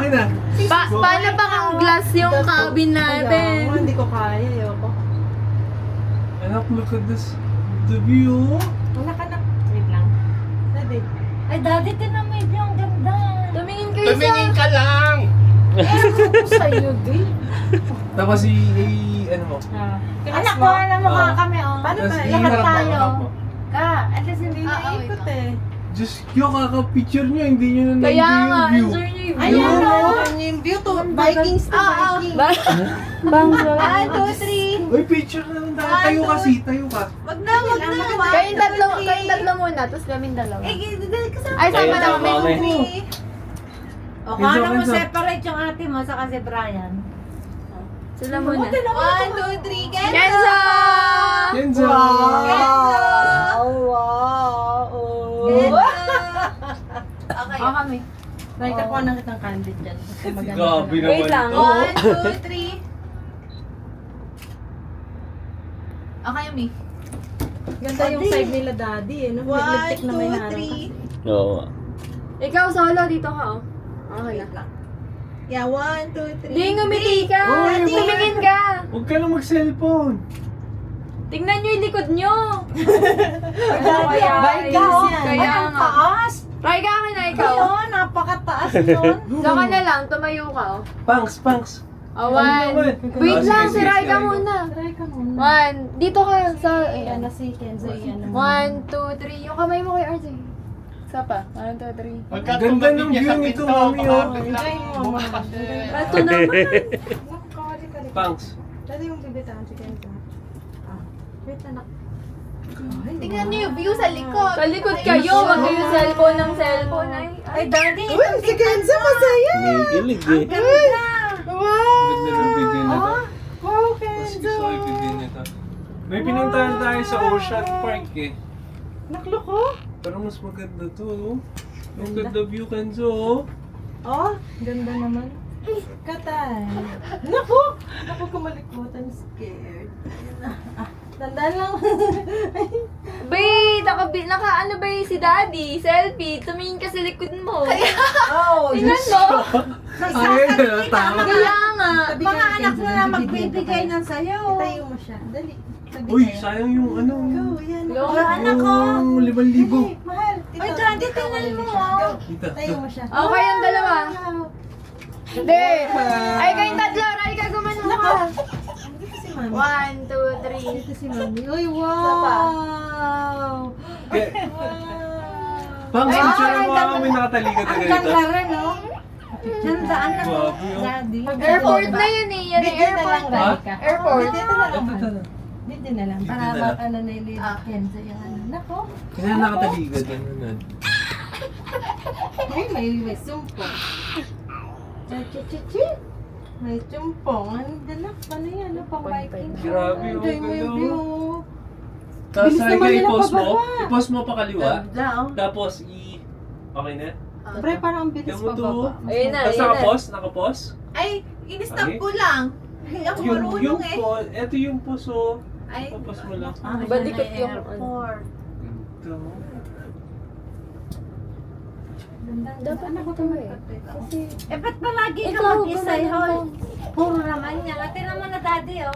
akin na. Paano bang ang glass yung cabin natin? Hindi ko kaya, ayoko. Anak, look at this. The view. Wala ka na. Wait lang. Daddy. Ay, daddy, tinan mo yung ganda. Tumingin kayo Tumingin ka lang! Ako sa'yo, di. Tapos ano mo? Anak ko, alam mo Ah. kami, oh. Paano Tapos ba? iharap Lahat mo, tayo. harap mo. Ka, at least hindi Hindi na naikot eh. Diyos ko, kaka-picture nyo. Hindi nyo na Kaya na-enjoy nga, yung view. enjoy niyo yung Ayan view. o. Yung view to. Vikings to Vikings. Bang, 1, 2, 3. Uy, picture na lang tayo. Tayo kasi, tayo ka. Wag na, wag na. Kayong tatlo muna, tapos kaming dalawa. Kasama. Ay, sama na kami. O, kung ano mo Kenzo. separate yung ate mo sa kasi Brian. Sila muna. 1, 2, 3, Kenzo! Kenzo! Kenzo! Wow! Okay. O kami. Like ako na kitang candid dyan. Kasi maganda Gabi na. naman Wait lang. to. 1, 2, 3. Okay, Mi. Ganda yung side nila daddy eh. No? Lipstick na may harap. Oo. Ikaw solo, dito ka oh. Okay na. Yeah, 1, 2, 3. Hindi, ngumiti ka. Uy, Tumingin ka. Huwag ka lang mag-cellphone. Tingnan nyo yung likod nyo. Vikings yan. Kaya Ay, ang nga. taas. Try ka akin na ikaw. Ayun, napakataas nun. Diyan ka na lang, tumayo ka oh. Pangs. Oh, one. Wait Ah, lang, sige, si sige, Raika sige. muna. Try ka muna. One. Dito ka sa... Ayan na si Kenzo. Ayan na. 1, 2, 3. Yung kamay mo kay RJ. Isa pa. 1, 2, 3. Pagka Ganda tumabi ng niya view sa nito, pinto, mami, oh. baka biglang Enjoy mo, bumakas mama. eh. Ito naman. Nakakalik. Pangs. Dali yung bibitaan si Kenzo. Ah. Wait anak. Tingnan niyo yung view sa likod. Sa likod kayo. Wag kayo cellphone ng cellphone. Ay, daddy. Uy, si Kenzo masaya! Kinikilig eh. Ganda. Wow! Ganda ng video na to. Wow, Mas Kenzo! gusto ko yung video nito. May pinuntahan tayo sa Ocean Park eh. Naklo ko? Pero mas maganda to. Oh. Ang ganda view, Kenzo. Oh. Oh, ganda naman. Katay. Naku! Naku, kumalikmutan. Scared. Ayun na. Ah, tandaan lang. Bay, naka ano ba si daddy? Selfie. Tumingin ka sa likod mo. Oh, Tingnan mo. Ayun na, tama. Kaya nga. Tabi Mga ka, anak Kenzo. mo na Bibigyan magbibigay ka ng sayo. tayo. Itayo mo siya. Dali. Tabi Uy, tayo. sayang yung ano. Go, yan. Go. Anak ko. Yung 5,000. Dali, mahal. Tito, Ay, daddy, tito, tingnan ulit mo, siya. ah. Go. Dito. Tayo mo siya. Okay, yung dalawa. Wow. Hindi. Ay, kayong tatlo. Raika, gumano ka. Dito si Mami. 1, 2, 3. Dito si Mami. Uy, Isa pa. wow! Okay. Wow! Pangs, Ay, picture ang mo ganda. kami nakatalikat Ang na ganda ganito. rin, no? Gandaan na, Grabe, oh. daddy. Airport na yun eh. Yan eh, Video na airport lang, na. Raika. Airport. Video na lang. Ito, mahal. ito. Video na lang. Para Video na lang. baka na nailit. Kenzo yung ano. Nako. Kaya nakatalikat na nun. Ay, may sumpong. Chi-chi-chi. May sumpong. Ano dala? Ano yan? Ano pang biking? Grabe, oh, Enjoy mo yung ganda, view. Tapos Bilis naman nila i-post mo. pababa. I-post mo pa kaliwa. Ganda, oh. Tapos Okay na? Pre, parang ang bilis Tingnan mo pa to. baba. Ayun na, Tapos ayun na. nakapos? Nakapos? Ay, in-stop Ay. ko lang. Ay, ako marunong eh. Ito yung puso. Ay, Tapos mo lang. Badikot yung airport. Ito. Dapat ako tumayo. Kasi... Eh, ba't ba lagi ka Ikaw, mag-isa, gumano Hoy? ka. Puro naman yan. Ate naman na daddy, oh.